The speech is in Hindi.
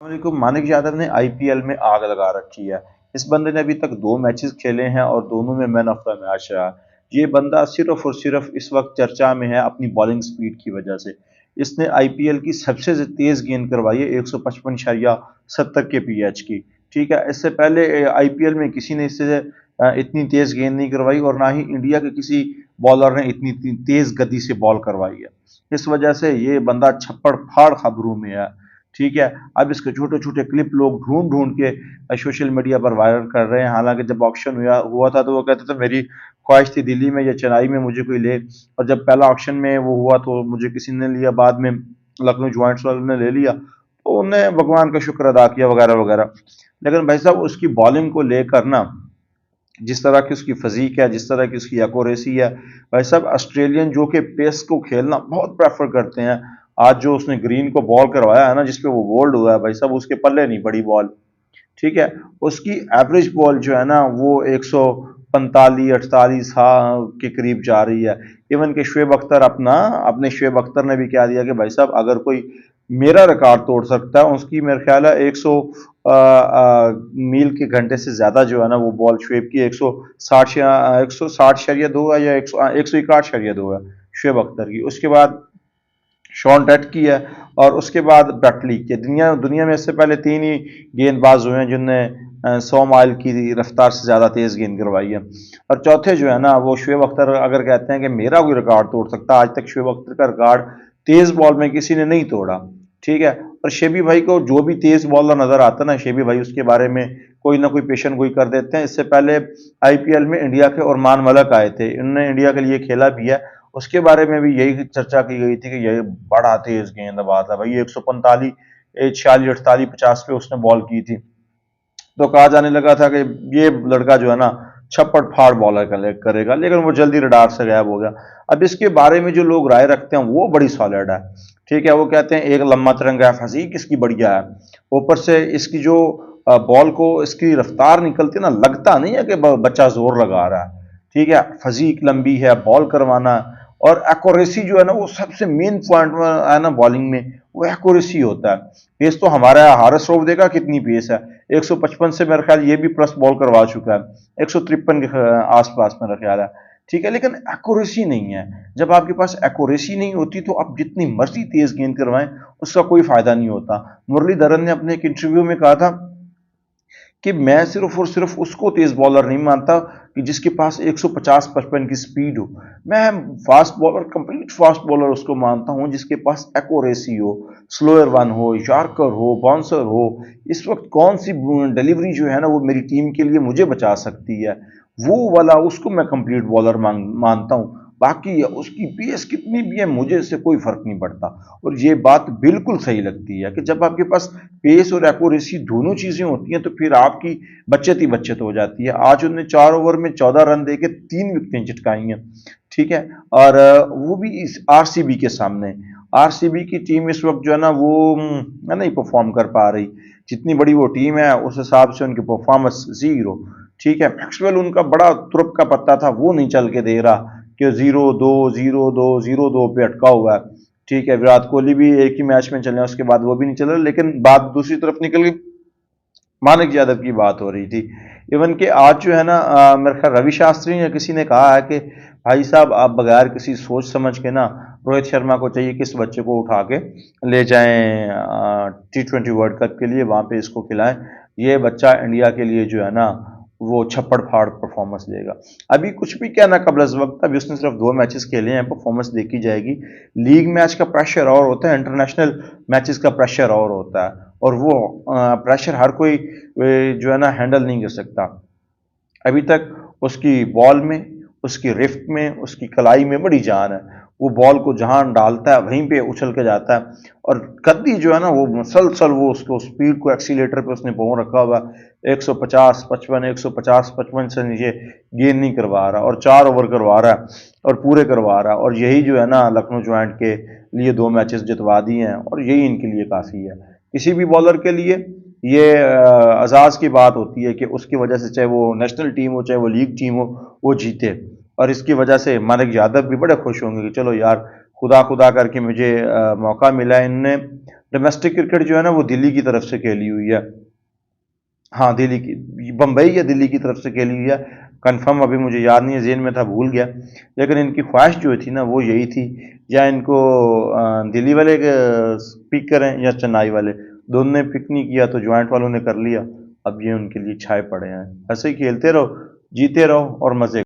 वालेकुम। मानिक यादव ने आईपीएल में आग लगा रखी है। इस बंदे ने अभी तक 2 मैचेस खेले हैं और दोनों में मैन ऑफ द मैच रहा। ये बंदा सिर्फ और सिर्फ इस वक्त चर्चा में है अपनी बॉलिंग स्पीड की वजह से। इसने आईपीएल की सबसे तेज गेंद करवाई है 155.70 के पीएच की। ठीक है, इससे पहले आईपीएल में किसी ने इससे इतनी तेज गेंद नहीं करवाई और ना ही इंडिया के किसी बॉलर ने इतनी तेज गति से बॉल करवाई है। इस वजह से ये बंदा छप्पड़ फाड़ खबरों में है। ठीक है, अब इसके छोटे छोटे क्लिप लोग ढूंढ ढूंढ के सोशल मीडिया पर वायरल कर रहे हैं। हालांकि जब ऑक्शन हुआ था तो वो कहते थे मेरी ख्वाहिश थी दिल्ली में या चेन्नई में मुझे कोई ले, और जब पहला ऑक्शन में वो हुआ तो मुझे किसी ने लिया, बाद में लखनऊ ज्वाइंट्स वालों ने ले लिया तो उन्हें भगवान का शुक्र अदा किया वगैरह वगैरह। लेकिन भाई साहब उसकी बॉलिंग को लेकर ना, जिस तरह की उसकी फिजिक है, जिस तरह की उसकी एक्यूरेसी है, भाई साहब ऑस्ट्रेलियन जो कि पेस को खेलना बहुत प्रेफर करते हैं, आज जो उसने ग्रीन को बॉल करवाया है ना जिसपे वो बोल्ड हुआ है, भाई साहब उसके पल्ले नहीं पड़ी बॉल। ठीक है, उसकी एवरेज बॉल जो है ना वो 145-48 के करीब जा रही है। इवन के शुएब अख्तर अपने शुएब अख्तर ने भी कह दिया कि भाई साहब अगर कोई मेरा रिकॉर्ड तोड़ सकता है, उसकी मेरे ख्याल है 100 मील के घंटे से ज्यादा जो है ना वो बॉल शुएब की 160.2 है या 161.2 है शुएब अख्तर की। उसके बाद शॉन टेट की है और उसके बाद ब्रटली की। दुनिया दुनिया में इससे पहले 3 ही गेंदबाज हुए हैं जिनने 100 माइल की रफ्तार से ज्यादा तेज गेंद करवाई है। और चौथे जो है ना वो शुएब अख्तर अगर कहते हैं कि मेरा कोई रिकॉर्ड तोड़ सकता, आज तक शुएब अख्तर का रिकॉर्ड तेज बॉल में किसी ने नहीं तोड़ा। ठीक है, और शेबी भाई को जो भी तेज बॉलर नजर आता ना, शेबी भाई उसके बारे में कोई ना कोई पेशन गोई कर देते हैं। इससे पहले आईपीएल में इंडिया के उरमान मलिक आए थे, इन्होंने इंडिया के लिए खेला भी है। उसके बारे में भी यही चर्चा की गई थी कि यही बड़ा तेज गेंदबाज है भाई, 145 46 48 50 पे उसने बॉल की थी। तो कहा जाने लगा था कि ये लड़का जो है ना छप्पड़ फाड़ बॉलर करेगा, लेकिन वो जल्दी रडार से गायब हो गया। अब इसके बारे में जो लोग राय रखते हैं वो बड़ी सॉलिड है। ठीक है, वो कहते हैं एक लंबा तिरंगा है, फजीक इसकी बढ़िया है, ऊपर से इसकी जो बॉल को इसकी रफ्तार निकलती है ना, लगता नहीं है कि बच्चा जोर लगा रहा है। ठीक है, फजीक लंबी है, बॉल करवाना, और एक्यूरेसी जो है ना वो सबसे मेन पॉइंट है ना बॉलिंग में, वो एक्यूरेसी होता है। पेस तो हमारा हारिस रऊफ देखा कितनी पेस है, 155 से मेरा ख्याल ये भी प्लस बॉल करवा चुका है, 153 के आसपास मेरा ख्याल है। ठीक है, लेकिन एक्यूरेसी नहीं है। जब आपके पास एक्यूरेसी नहीं होती तो आप जितनी मर्जी तेज गेंद करवाएं उसका कोई फायदा नहीं होता। मुरलीधरन ने अपने एक इंटरव्यू में कहा था कि मैं सिर्फ और सिर्फ उसको तेज बॉलर नहीं मानता कि जिसके पास 150-55 की स्पीड हो। मैं fast bowler, complete fast bowler उसको मानता हूं जिसके पास एक्यूरेसी हो, स्लोअर वन हो, यॉर्कर हो, बाउंसर हो। इस वक्त कौन सी डिलीवरी जो है ना वो मेरी टीम के लिए मुझे बचा सकती है, वो वाला उसको मैं कंप्लीट बॉलर मानता हूं। बाकी उसकी पेस कितनी भी है मुझे इससे कोई फर्क नहीं पड़ता। और ये बात बिल्कुल सही लगती है कि जब आपके पास पेस और एक्यूरेसी दोनों चीजें होती हैं तो फिर आपकी बचत ही बचत हो जाती है। आज उन्होंने 4 ओवर में 14 रन देके 3 विकेटें चिटकाई हैं। ठीक है, और वो भी इस आरसीबी के सामने। आरसीबी की टीम इस वक्त जो है ना वो नहीं परफॉर्म कर पा रही। जितनी बड़ी वो टीम है उस हिसाब से उनकी परफॉर्मेंस जीरो। ठीक है, मैक्सवेल उनका बड़ा तुरुप का पत्ता था, वो नहीं चल के दे रहा कि 0-2 0-2 0-2 पे अटका हुआ है। ठीक है, विराट कोहली भी एक ही मैच में चले, उसके बाद वो भी नहीं चल रहा। लेकिन बात दूसरी तरफ निकल गई, मानिक यादव की बात हो रही थी। इवन के आज जो है ना मेरे ख्याल रवि शास्त्री ने किसी ने कहा है कि भाई साहब आप बगैर किसी सोच समझ के ना, रोहित शर्मा को चाहिए कि इस बच्चे को उठा के ले जाएं T20 वर्ल्ड कप के लिए, वहां पे इसको खिलाएं। ये बच्चा इंडिया के लिए जो है ना वो छप्पड़ फाड़ परफॉर्मेंस देगा। अभी कुछ भी कहना कबल अज वक्त, अभी उसने सिर्फ 2 मैचेस खेले हैं, परफॉर्मेंस देखी जाएगी। लीग मैच का प्रेशर और होता है, इंटरनेशनल मैचेस का प्रेशर और होता है, और वो प्रेशर हर कोई जो है ना हैंडल नहीं कर सकता। अभी तक उसकी बॉल में, उसकी रिफ्ट में, उसकी कलाई में बड़ी जान है। वो बॉल को जहां डालता है वहीं पे उछल के जाता है, और गद्दी जो है ना वो मुसलसल वो उसको स्पीड को एक्सीलेटर पे उसने पहुंच रखा हुआ, 150-55 150-55 से नीचे गेंद नहीं करवा रहा, और 4 ओवर करवा रहा है और पूरे करवा रहा है। और यही जो है ना लखनऊ ज्वाइंट के लिए 2 मैचेस जितवा दिए हैं, और यही इनके लिए काफी है। किसी भी बॉलर के लिए ये एजाज की बात होती है कि उसकी वजह से चाहे वो नेशनल टीम हो चाहे वो लीग टीम हो वो जीते। और इसकी वजह से मानिक यादव भी बड़े खुश होंगे कि चलो यार खुदा खुदा करके मुझे मौका मिला। इनने डोमेस्टिक क्रिकेट जो है ना वो दिल्ली की तरफ से खेली हुई है। हाँ, दिल्ली की, बम्बई या दिल्ली की तरफ से खेली हुई है, कंफर्म अभी मुझे याद नहीं है, जेहन में था, भूल गया। लेकिन इनकी ख्वाहिश जो थी ना वो यही थी, या इनको दिल्ली वाले पिक करें या चेन्नई वाले, दोनों ने पिक नहीं किया तो ज्वाइंट वालों ने कर लिया। अब ये उनके लिए छाए पड़े हैं। ऐसे ही खेलते रहो, जीते रहो और मजे